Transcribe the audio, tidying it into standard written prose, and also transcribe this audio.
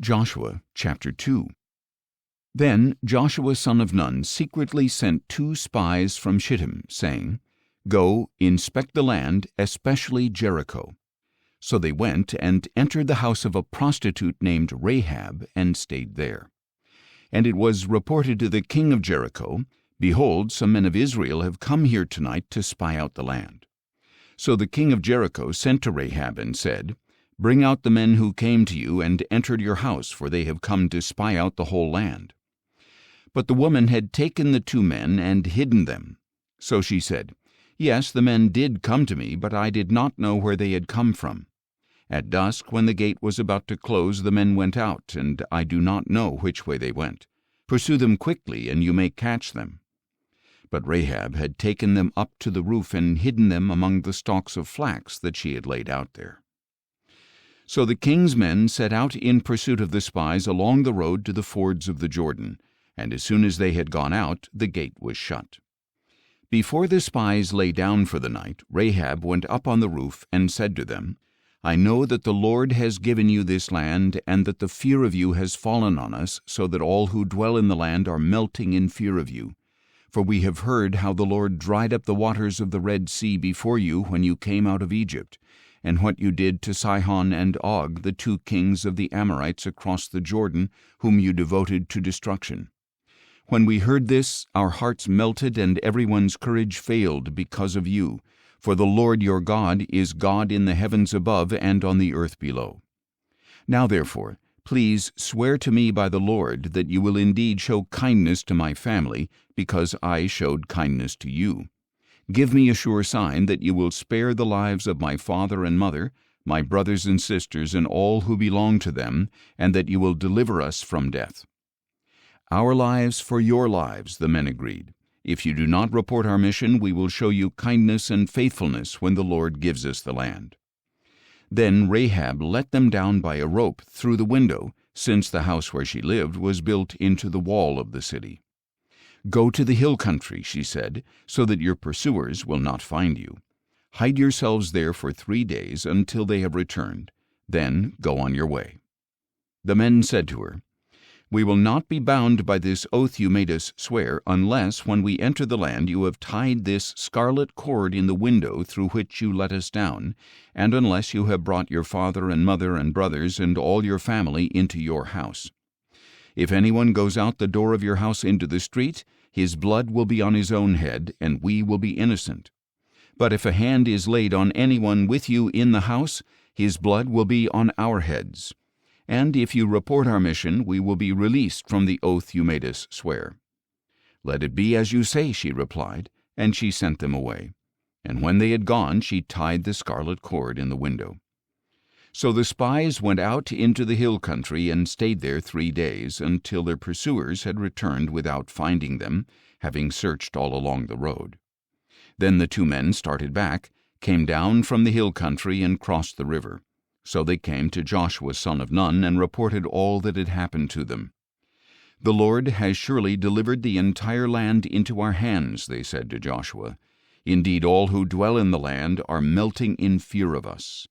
Joshua chapter 2. Then Joshua son of Nun secretly sent 2 spies from Shittim, saying, Go, inspect the land, especially Jericho. So they went and entered the house of a prostitute named Rahab, and stayed there. And it was reported to the king of Jericho, Behold, some men of Israel have come here tonight to spy out the land. So the king of Jericho sent to Rahab and said, Bring out the men who came to you and entered your house, for they have come to spy out the whole land. But the woman had taken the 2 men and hidden them. So she said, Yes, the men did come to me, but I did not know where they had come from. At dusk, when the gate was about to close, the men went out, and I do not know which way they went. Pursue them quickly, and you may catch them. But Rahab had taken them up to the roof and hidden them among the stalks of flax that she had laid out there. So the king's men set out in pursuit of the spies along the road to the fords of the Jordan, and as soon as they had gone out, the gate was shut. Before the spies lay down for the night, Rahab went up on the roof and said to them, I know that the Lord has given you this land, and that the fear of you has fallen on us, so that all who dwell in the land are melting in fear of you. For we have heard how the Lord dried up the waters of the Red Sea before you when you came out of Egypt, and what you did to Sihon and Og, the 2 kings of the Amorites across the Jordan, whom you devoted to destruction. When we heard this, our hearts melted, and everyone's courage failed because of you. For the Lord your God is God in the heavens above and on the earth below. Now therefore, please swear to me by the Lord that you will indeed show kindness to my family, because I showed kindness to you. Give me a sure sign that you will spare the lives of my father and mother, my brothers and sisters, and all who belong to them, and that you will deliver us from death. Our lives for your lives, the men agreed. If you do not report our mission, we will show you kindness and faithfulness when the Lord gives us the land. Then Rahab let them down by a rope through the window, since the house where she lived was built into the wall of the city. Go to the hill country, she said, so that your pursuers will not find you. Hide yourselves there for 3 days until they have returned. Then go on your way. The men said to her, We will not be bound by this oath you made us swear, unless when we enter the land you have tied this scarlet cord in the window through which you let us down, and unless you have brought your father and mother and brothers and all your family into your house. If anyone goes out the door of your house into the street, his blood will be on his own head, and we will be innocent. But if a hand is laid on anyone with you in the house, his blood will be on our heads. And if you report our mission, we will be released from the oath you made us swear. Let it be as you say, she replied, and she sent them away. And when they had gone, she tied the scarlet cord in the window. So the spies went out into the hill country and stayed there 3 days, until their pursuers had returned without finding them, having searched all along the road. Then the 2 men started back, came down from the hill country, and crossed the river. So they came to Joshua son of Nun and reported all that had happened to them. The Lord has surely delivered the entire land into our hands, they said to Joshua. Indeed, all who dwell in the land are melting in fear of us.